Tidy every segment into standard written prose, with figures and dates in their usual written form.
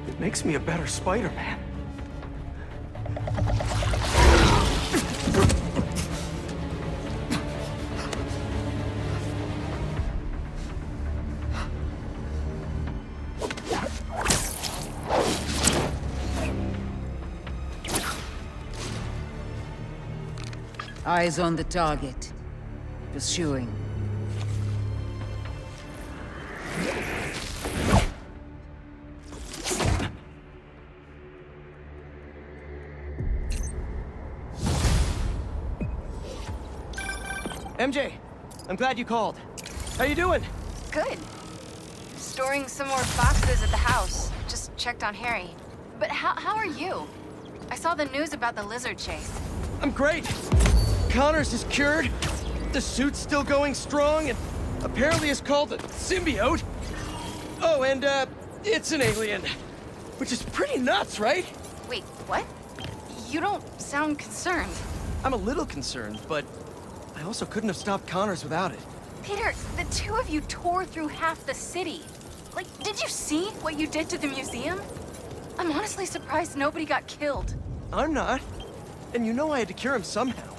It makes me a better Spider-Man. Eyes on the target. Pursuing. MJ, I'm glad you called. How you doing? Good. Storing some more boxes at the house. Just checked on Harry. But how are you? I saw the news about the lizard chase. I'm great. Connors is cured. The suit's still going strong, and apparently is called a symbiote. Oh, and it's an alien. Which is pretty nuts, right? Wait, what? You don't sound concerned. I'm a little concerned, but I also couldn't have stopped Connors without it. Peter, the two of you tore through half the city. Like, did you see what you did to the museum? I'm honestly surprised nobody got killed. I'm not. And you know I had to cure him somehow.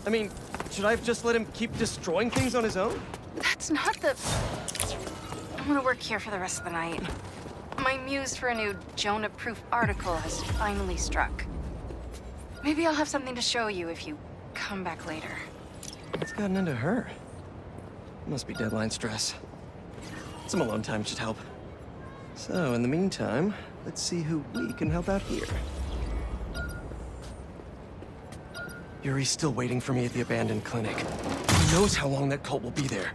I mean, should I have just let him keep destroying things on his own? That's not the... I'm gonna work here for the rest of the night. My muse for a new Jonah-proof article has finally struck. Maybe I'll have something to show you if you come back later. What's gotten into her? Must be deadline stress. Some alone time should help. So, in the meantime, let's see who we can help out here. Yuri's still waiting for me at the abandoned clinic. Who knows how long that cult will be there?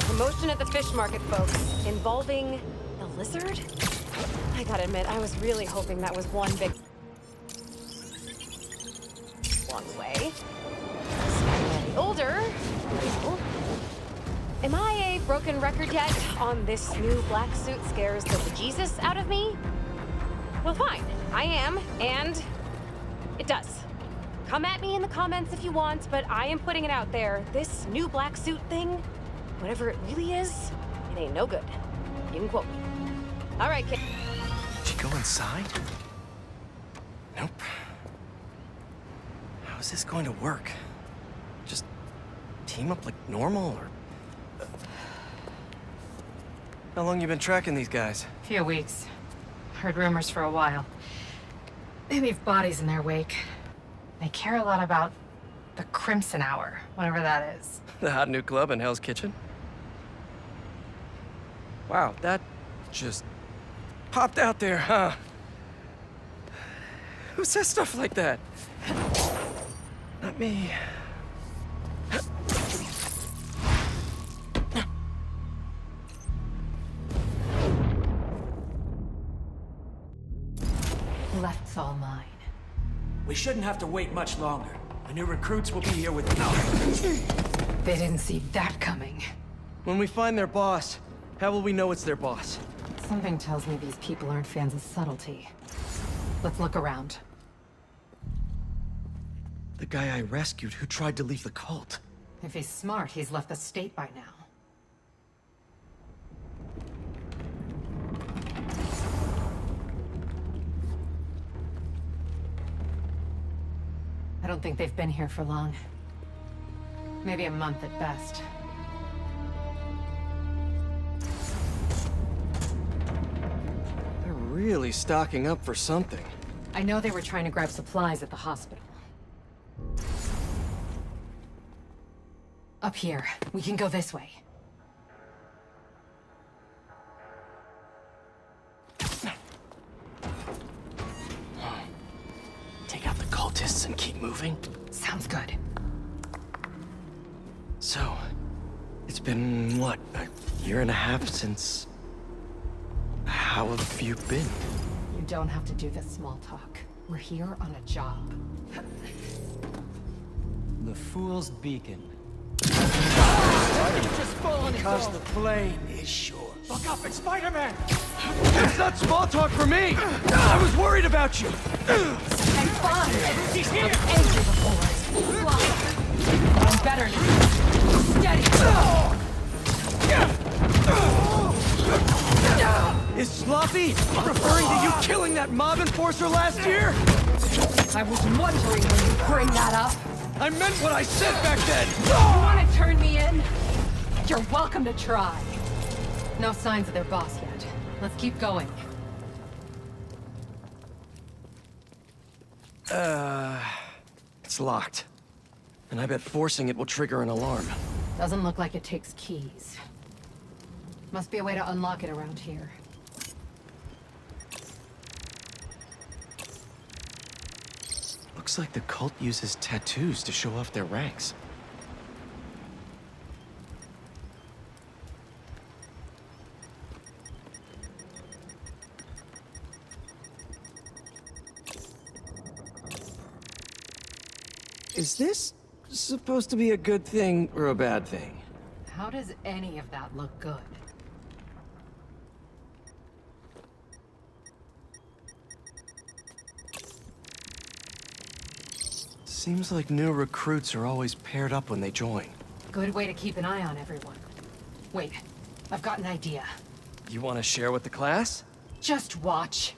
Promotion at the fish market, folks, involving the lizard? I gotta admit, I was really hoping that was one big... along the way. Slightly older. Well, am I a broken record yet on this new black suit scares the bejesus out of me? Well, fine. I am, and it does. Come at me in the comments if you want, but I am putting it out there. This new black suit thing, whatever it really is, it ain't no good. You can quote me. All right, kid. Did she go inside? Nope. How is this going to work? Just team up like normal, or... How long you been tracking these guys? Few weeks. Heard rumors for a while. They leave bodies in their wake. They care a lot about the Crimson Hour, whatever that is. The hot new club in Hell's Kitchen? Wow, that just popped out there, huh? Who says stuff like that? Not me. Left's all mine. We shouldn't have to wait much longer. The new recruits will be here with... They didn't see that coming. When we find their boss, how will we know it's their boss? Something tells me these people aren't fans of subtlety. Let's look around. The guy I rescued who tried to leave the cult. If he's smart, he's left the state by now. I don't think they've been here for long. Maybe a month at best. They're really stocking up for something. I know they were trying to grab supplies at the hospital. Up here. We can go this way. Take out the cultists and keep moving? Sounds good. So, it's been, what, a year and a half since... How have you been? You don't have to do this small talk. We're here on a job. The Fool's Beacon. Just falling Because the plane is short. Look up, it's Spider-Man! It's not small talk for me! I was worried about you! I'm fine. He's here! I'm angry before. Fly. I'm better now. Steady. Is Sloppy referring to you killing that mob enforcer last year? I was wondering when you bring that up. I meant what I said back then! You want to turn me in? You're welcome to try. No signs of their boss yet. Let's keep going. It's locked. And I bet forcing it will trigger an alarm. Doesn't look like it takes keys. Must be a way to unlock it around here. Looks like the cult uses tattoos to show off their ranks. Is this supposed to be a good thing or a bad thing? How does any of that look good? Seems like new recruits are always paired up when they join. Good way to keep an eye on everyone. Wait, I've got an idea. You want to share with the class? Just watch.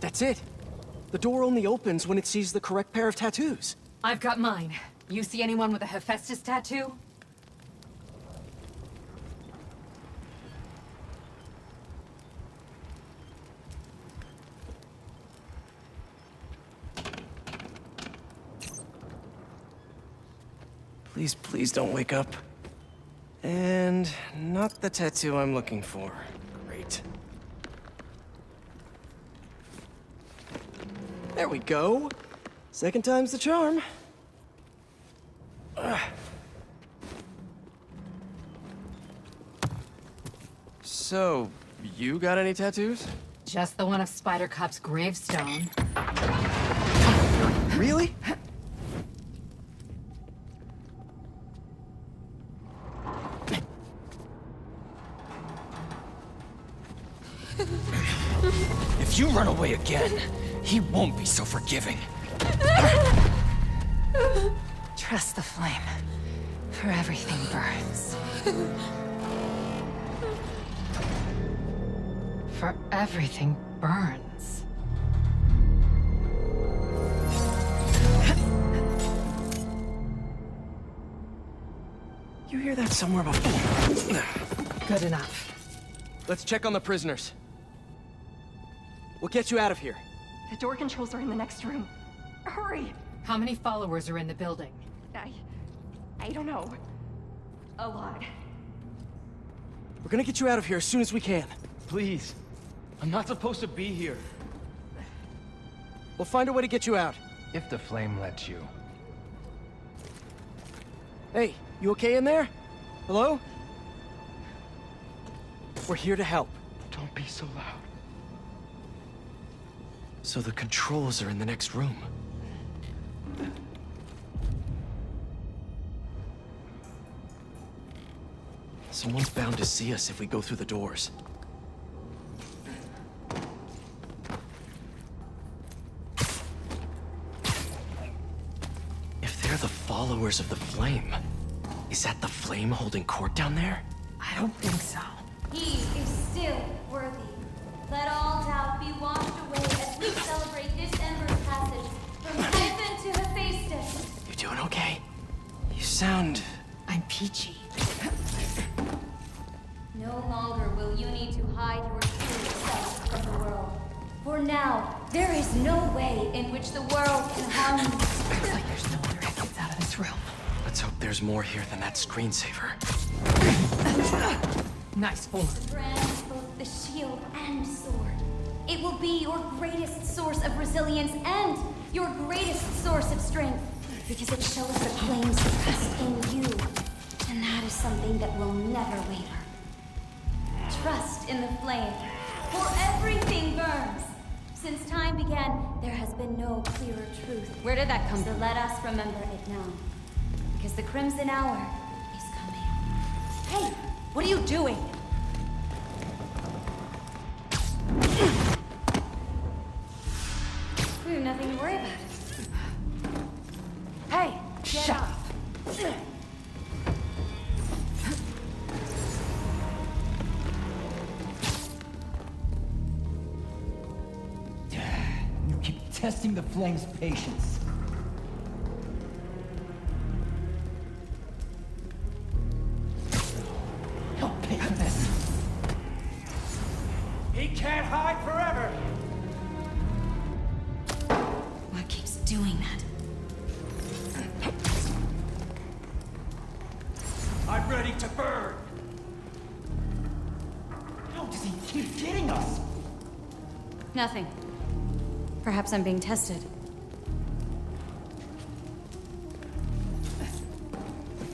That's it. The door only opens when it sees the correct pair of tattoos. I've got mine. You see anyone with a Hephaestus tattoo? Please, please don't wake up. And not the tattoo I'm looking for. Great. There we go. Second time's the charm. So, you got any tattoos? Just the one of Spider Cop's gravestone. Really? If you run away again, he won't be so forgiving. Trust the flame, for everything burns. For everything burns. You hear that somewhere before? Good enough. Let's check on the prisoners. We'll get you out of here. The door controls are in the next room. Hurry! How many followers are in the building? I don't know. A lot. We're gonna get you out of here as soon as we can. Please. I'm not supposed to be here. We'll find a way to get you out. If the flame lets you. Hey, you okay in there? Hello? We're here to help. Don't be so loud. So the controls are in the next room. Someone's bound to see us if we go through the doors. If they're the followers of the flame, is that the flame holding court down there? I don't think so. He is still worthy. Let all doubt be washed away as we celebrate this ember's passage from heaven to Hephaestus. You doing okay? You sound... I'm peachy. No longer will you need to hide your true self from the world. For now, there is no way in which the world can harm you. Looks like there's no other exits out of this room. Let's hope there's more here than that screensaver. Nice form. Brands both the shield and sword. It will be your greatest source of resilience and your greatest source of strength, because it shows the flame's trust in you. And that is something that will never waver. Trust in the flame, for everything burns. Since time began, there has been no clearer truth. Where did that come So from? let us remember it now, because the Crimson Hour is coming. Hey, What are you doing? We have nothing to worry about. Hey, shut up. You keep testing the flame's patience. I'll pay for this. He can't hide forever! What keeps doing that? I'm ready to burn! How does he keep getting us? Nothing. Perhaps I'm being tested.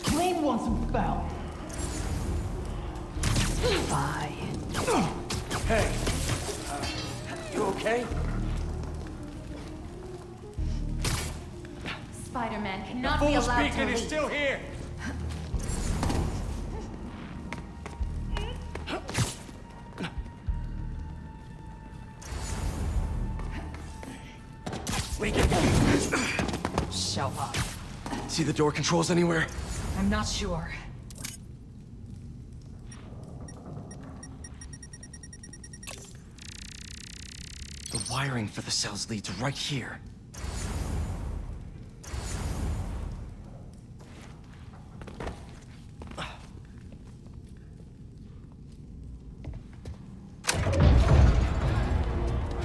Flame wants him foul. Bye. Hey! You okay? Spider-Man cannot The be fool's allowed to beacon is leave. still here! We can... Show up. See the door controls anywhere? I'm not sure. The wiring for the cells leads right here.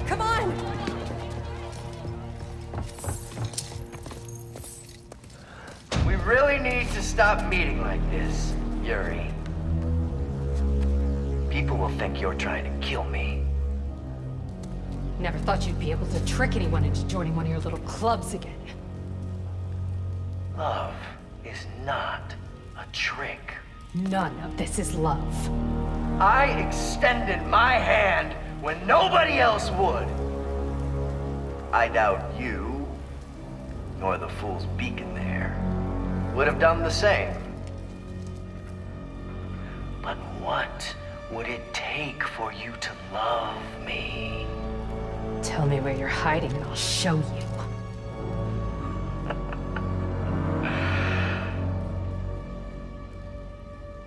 Come on! We really need to stop meeting like this, Yuri. People will think you're trying to kill me. Never thought you'd be able to trick anyone into joining one of your little clubs again. Love is not a trick. None of this is love. I extended my hand when nobody else would. I doubt you, nor the fool's beacon there, would have done the same. But what would it take for you to love me? Tell me where you're hiding and I'll show you.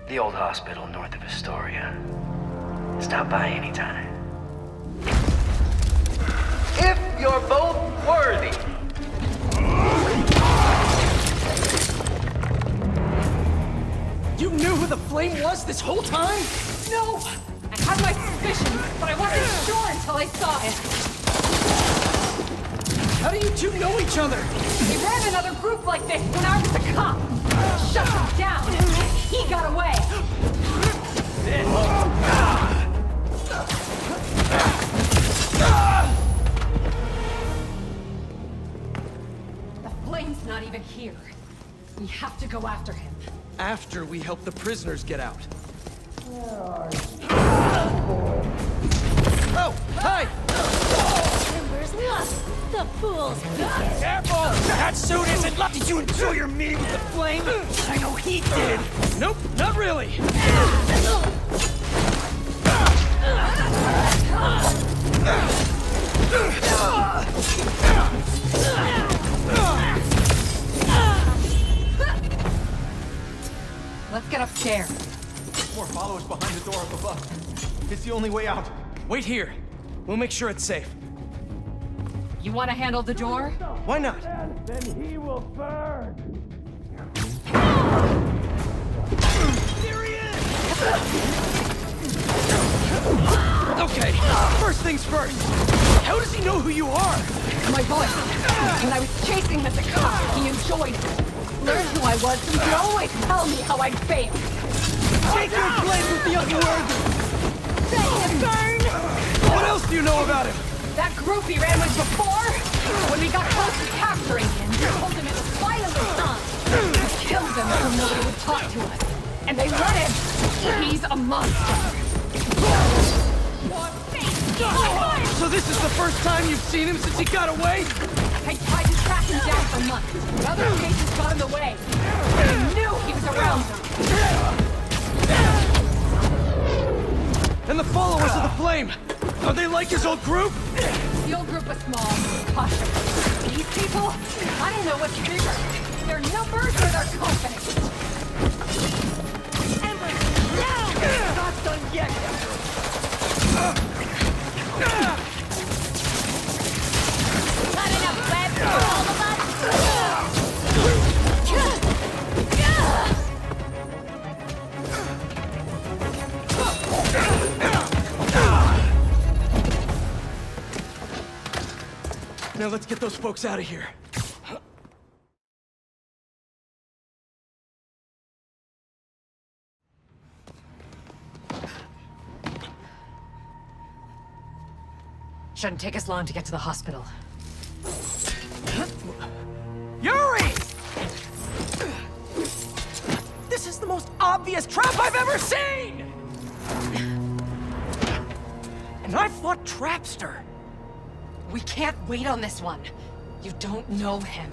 The old hospital north of Astoria. Stop by anytime. If you're both worthy. You knew who the flame was this whole time? No! I had my suspicions, but I wasn't sure until I saw it. How do you two know each other? We ran another group like this when I was a cop. Shut him down. He got away. The flame's not even here. We have to go after him. After we help the prisoners get out. Oh, hi! Timbers lost. The fool's beacon. Careful! That suit isn't lucky. Did you enjoy your meeting with the flame? I know he did. Nope, not really. Let's get upstairs. More followers behind the door up above. It's the only way out. Wait here. We'll make sure it's safe. You want to handle the door? Why not? Then he will burn! There he is! Okay, first things first. How does he know who you are? My voice. When I was chasing him as a cop, he enjoyed it. Learned who I was, and he could always tell me how I'd failed. Take your place with the unworthy! Burn! What else do you know about him? That group he ran with before? When we got close to capturing him, we told him it was finally done. We killed him so nobody would talk to us. And they let him. He's a monster. So this is the first time you've seen him since he got away? I tried to track him down for months, but other cases got in the way. I knew he was around them. And the followers of the Flame! Are they like his old group? The old group was small, cautious. These people, I don't know what's bigger. Their numbers or their company. Ember, now! Not done yet, Not enough web for all of us? Now let's get those folks out of here. Shouldn't take us long to get to the hospital. Yuri! This is the most obvious trap I've ever seen! And I fought Trapster. We can't wait on this one. You don't know him.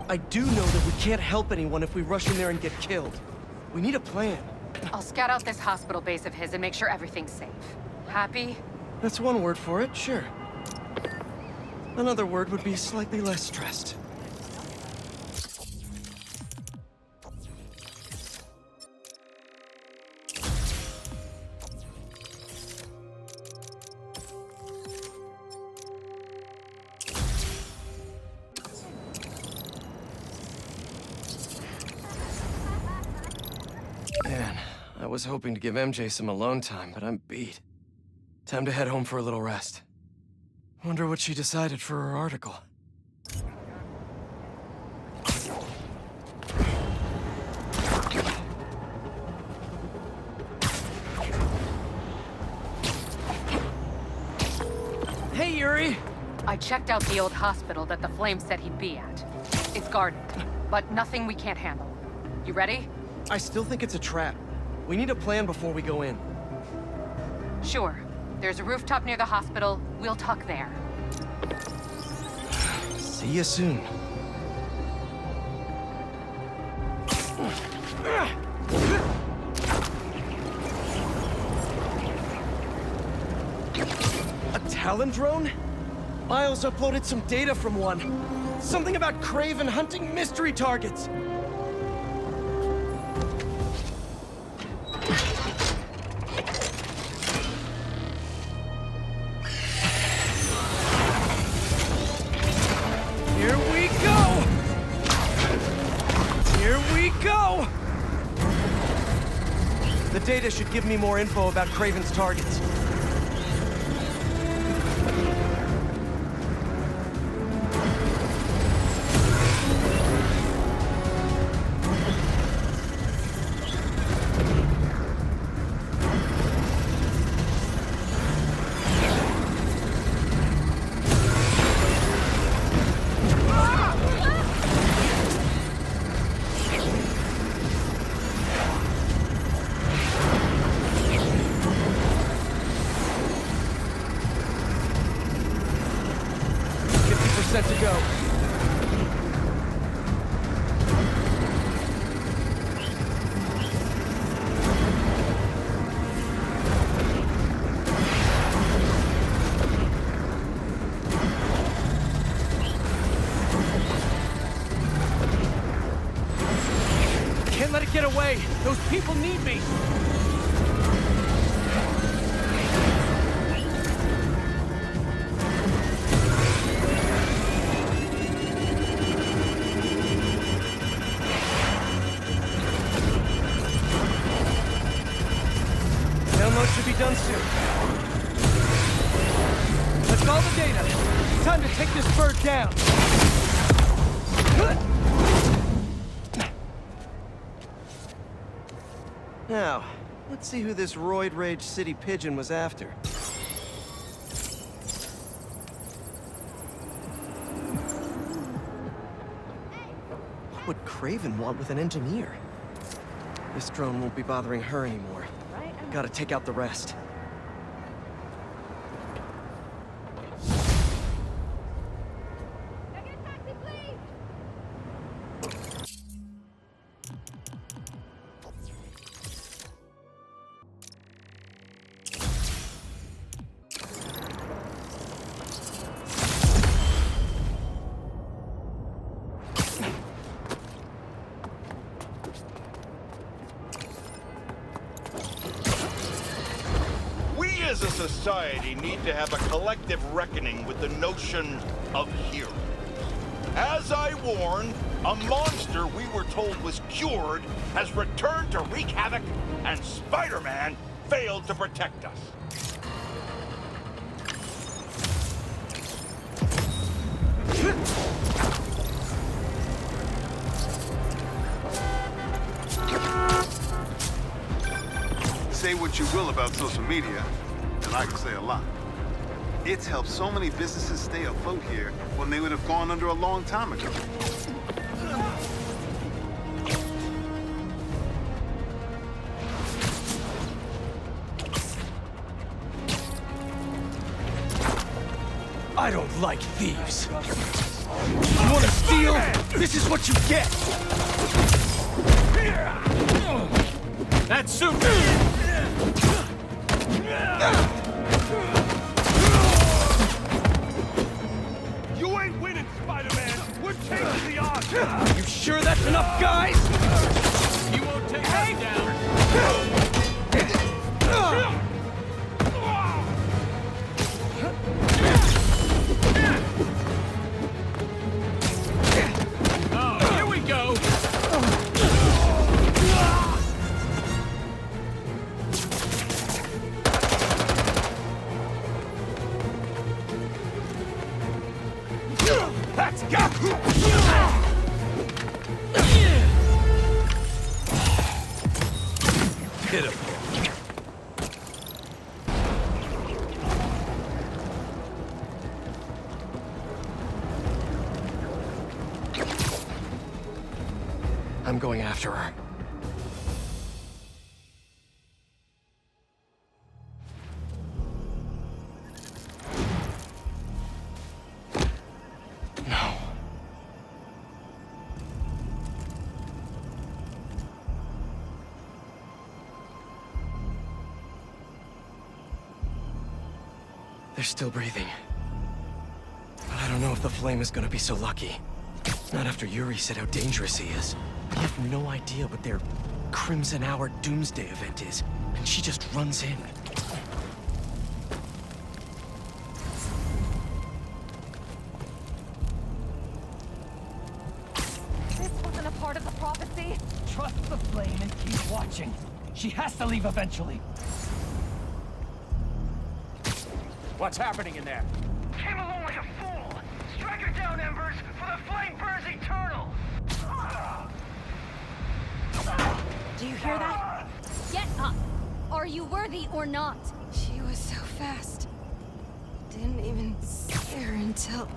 I do know that we can't help anyone if we rush in there and get killed. We need a plan. I'll scout out this hospital base of his and make sure everything's safe. Happy? That's one word for it, sure. Another word would be slightly less stressed. Man, I was hoping to give MJ some alone time, but I'm beat. Time to head home for a little rest. Wonder what she decided for her article. Hey, Yuri! I checked out the old hospital that the Flame said he'd be at. It's guarded, but nothing we can't handle. You ready? I still think it's a trap. We need a plan before we go in. Sure. There's a rooftop near the hospital. We'll tuck there. See you soon. A Talon drone? Miles uploaded some data from one. Something about Craven hunting mystery targets. Here we go! Here we go! The data should give me more info about Craven's targets. Set to go. Can't let it get away. Those people need me. Download should be done soon. That's all the data. Time to take this bird down. Now, let's see who this roid rage city pigeon was after. What would Craven want with an engineer? This drone won't be bothering her anymore. Gotta take out the rest. as a society, need to have a collective reckoning with the notion of hero. As I warned, a monster we were told was cured has returned to wreak havoc, and Spider-Man failed to protect us. Say what you will about social media, and I can say a lot. It's helped so many businesses stay afloat here when they would have gone under a long time ago. I don't like thieves. You want to steal? This is what you get. That suit! You ain't winning, Spider-Man! We're taking the odds! You sure that's enough, guys? He won't take us down! Oh, here we go! Let's go! Hit him. I'm going after her. No. They're still breathing. But I don't know if the flame is gonna be so lucky. Not after Yuri said how dangerous he is. I have no idea what their Crimson Hour Doomsday event is, and she just runs in. This wasn't a part of the prophecy. Trust the flame and keep watching. She has to leave eventually. What's happening in there? Came along like a fool! Strike her down, Embers, for the flame burns eternal! Do you hear that? Get up! Are you worthy or not? She was so fast. Didn't even see her until...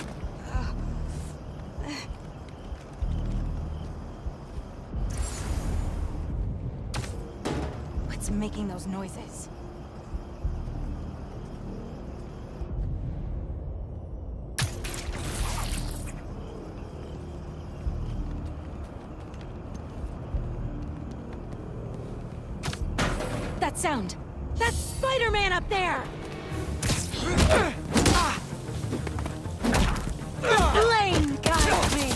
What's making those noises? That sound! That's Spider-Man up there! Flame guide me!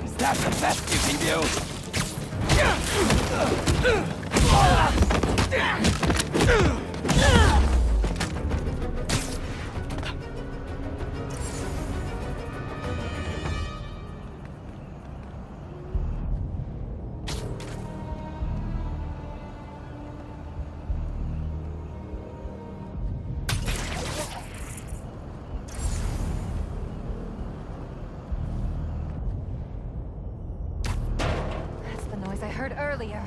Is that the best you can do? That's the noise I heard earlier.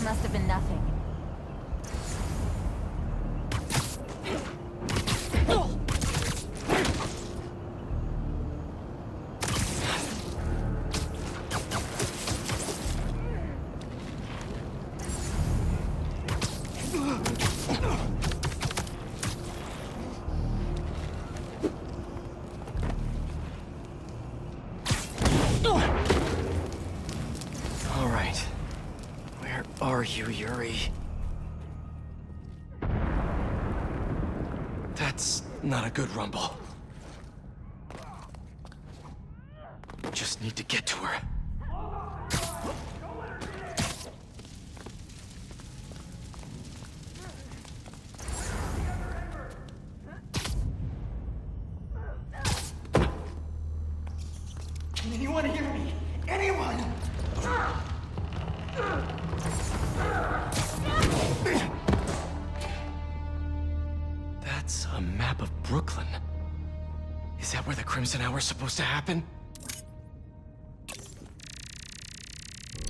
Must have been nothing. All right. Where are you, Yuri? That's not a good rumble. Just need to get to her. Can anyone hear me? Anyone? That's a map of Brooklyn. Is that where the Crimson Hour is supposed to happen?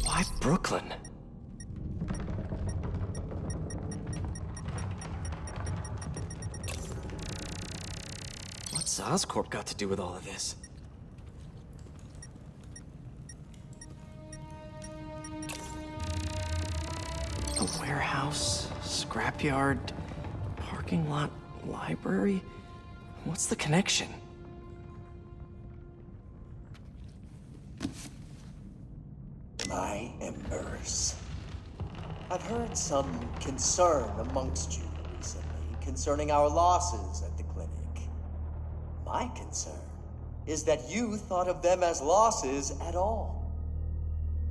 Why Brooklyn? What's Oscorp got to do with all of this? A warehouse, scrapyard, parking lot, library? What's the connection? My embers. I've heard some concern amongst you recently concerning our losses at the clinic. My concern is that you thought of them as losses at all.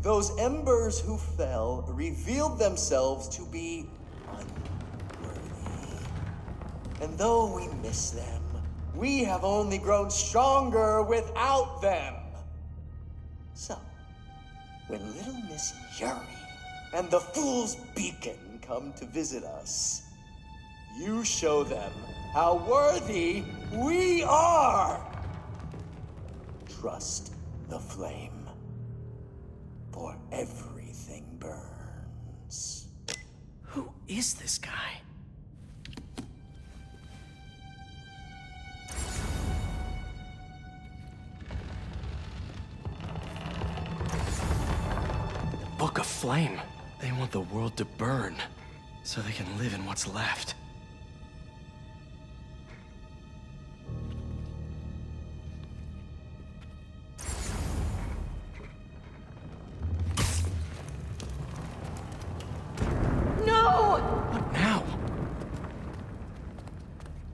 Those embers who fell revealed themselves to be unworthy. And though we miss them, we have only grown stronger without them. So, when little Miss Yuri and the Fool's Beacon come to visit us, you show them how worthy we are. Trust the flame, for everything burns. Who is this guy? Book of Flame. They want the world to burn, so they can live in what's left. No! What now?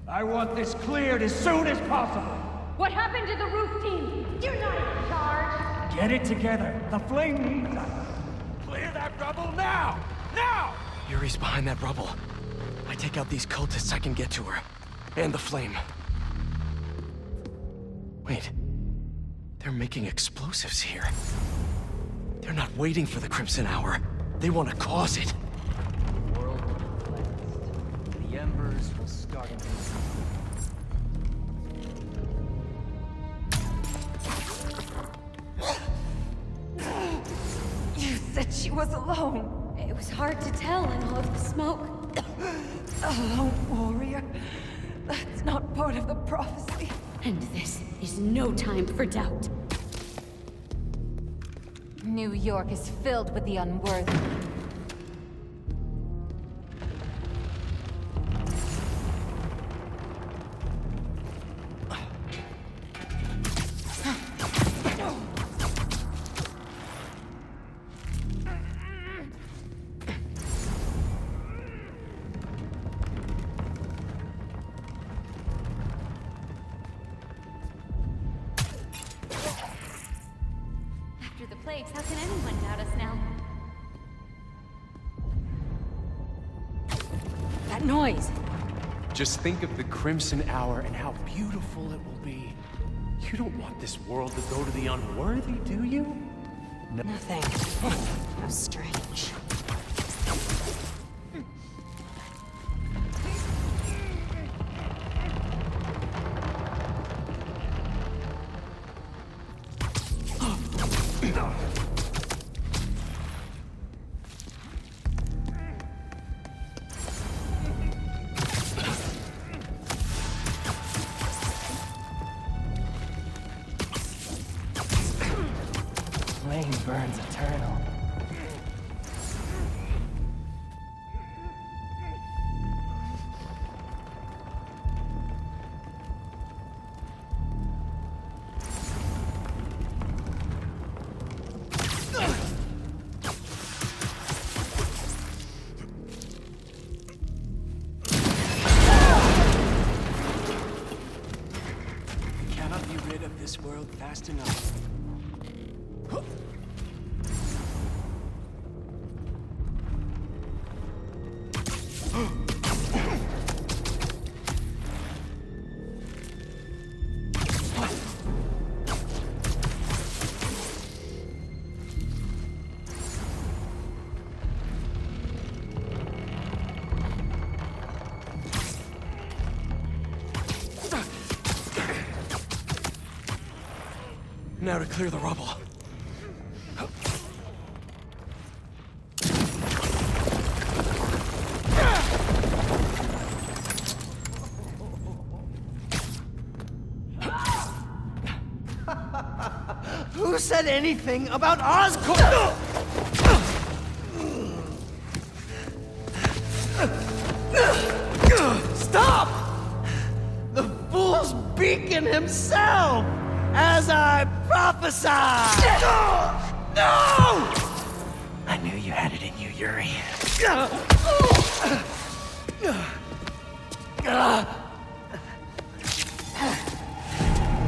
I want this cleared as soon as possible. What happened to the roof team? You're not in charge. Get it together. The flame needs us. Clear that rubble now! Now! Yuri's behind that rubble. I take out these cultists, I can get to her. And the flame. Wait. They're making explosives here. They're not waiting for the Crimson Hour. They want to cause it. The world will be cleansed. The embers will start to... You said she was alone. It was hard to tell in all of the smoke. A lone warrior. That's not part of the prophecy. And this is no time for doubt. New York is filled with the unworthy. After the plagues, how can anyone doubt us now? That noise! Just think of the Crimson Hour and how beautiful it will be. You don't want this world to go to the unworthy, do you? No. Nothing. How strange. Flame burns eternal. Cannot be rid of this world fast enough. Now to clear the rubble. Who said anything about Oscorp? Stop! The fool's beacon himself, as I prophesied! No! I knew you had it in you, Yuri.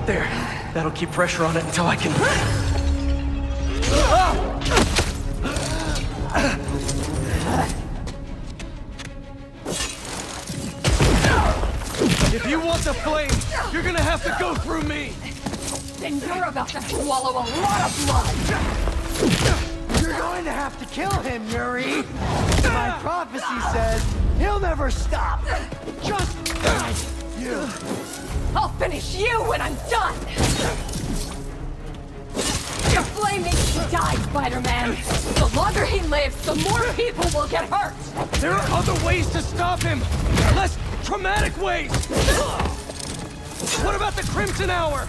There. That'll keep pressure on it until I can... If you want the flame, you're gonna have to go through me! Then you're about to swallow a lot of blood! You're going to have to kill him, Yuri! My prophecy says he'll never stop! Just you! I'll finish you when I'm done! Your flame needs to die, Spider-Man! The longer he lives, the more people will get hurt! There are other ways to stop him! Less traumatic ways! What about the Crimson Hour?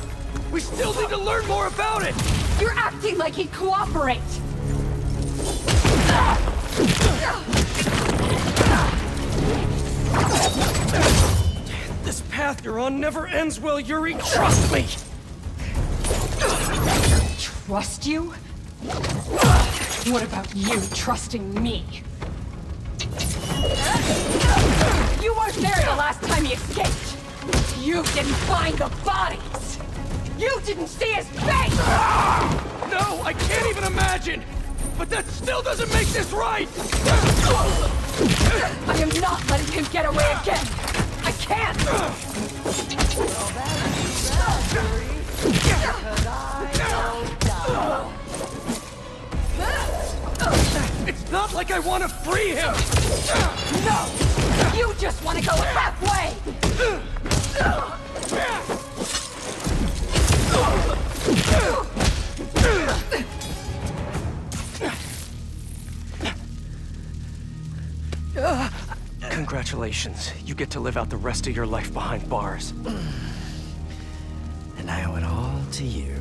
We still need to learn more about it! You're acting like he'd cooperate! This path you're on never ends well, Yuri. Trust me! Trust you? What about you trusting me? You weren't there the last time he escaped! You didn't find the bodies! You didn't see his face! No, I can't even imagine! But that still doesn't make this right! I am not letting him get away again! I can't! It's not like I want to free him! No! You just want to go halfway! Congratulations. You get to live out the rest of your life behind bars. And I owe it all to you.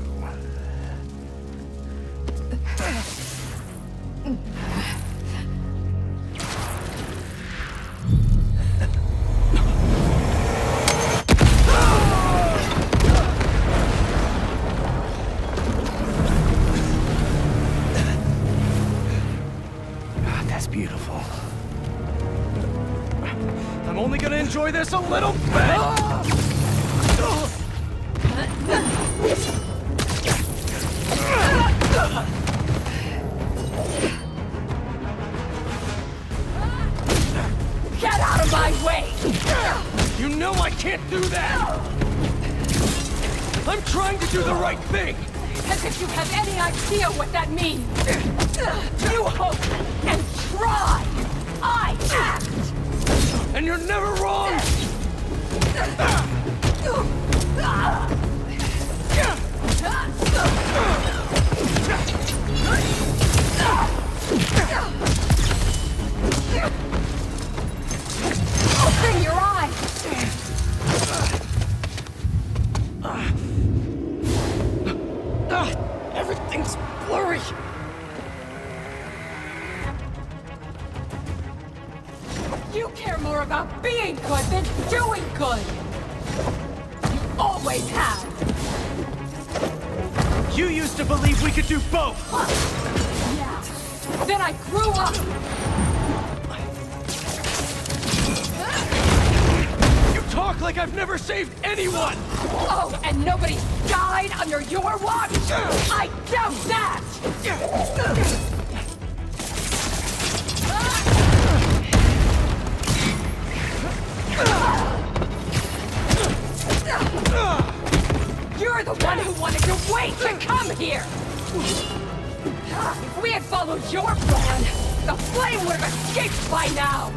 That's beautiful. I'm only gonna enjoy this a little bit! Get out of my way! You know I can't do that! I'm trying to do the right thing! As if you have any idea what that means! You hope and try! I act! And you're never wrong! Open your eyes! Everything's blurry! You care more about being good than doing good! You always have! You used to believe we could do both! Yeah. Then I grew up! You talk like I've never saved anyone! Oh, and nobody died under your watch? I doubt that! You're the one who wanted to wait to come here! If we had followed your plan, the flame would have escaped by now!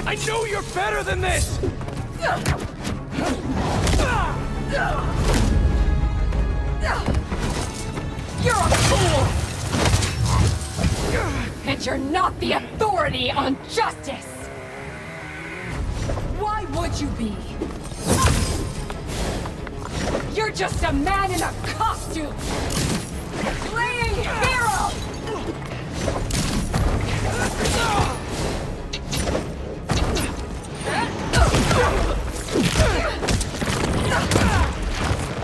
I know you're better than this! You're a fool! And you're not the authority on justice! Why would you be? You're just a man in a costume! Playing hero!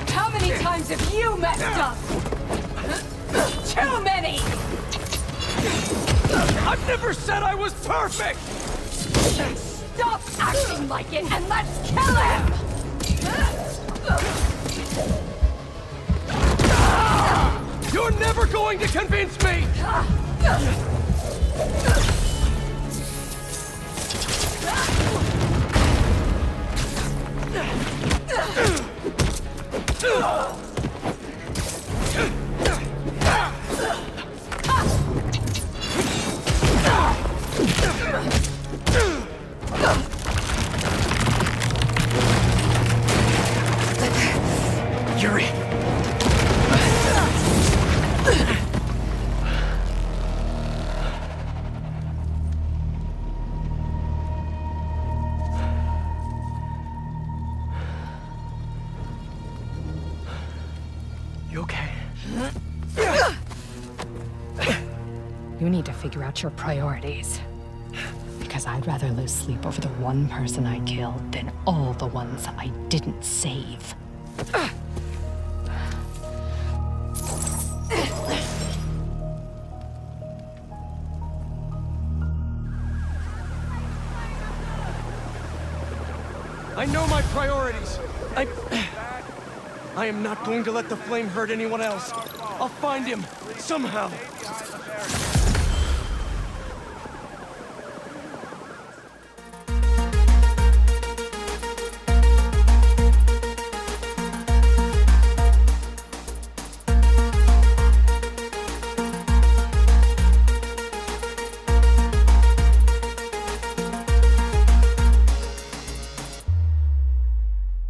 How many times have you messed up? Too many! I've never said I was perfect! Stop acting like it and let's kill him! You're never going to convince me! Yuri! You okay? You need to figure out your priorities. Because I'd rather lose sleep over the one person I killed than all the ones I didn't save. I know my priorities. I am not going to let the flame hurt anyone else. I'll find him, somehow.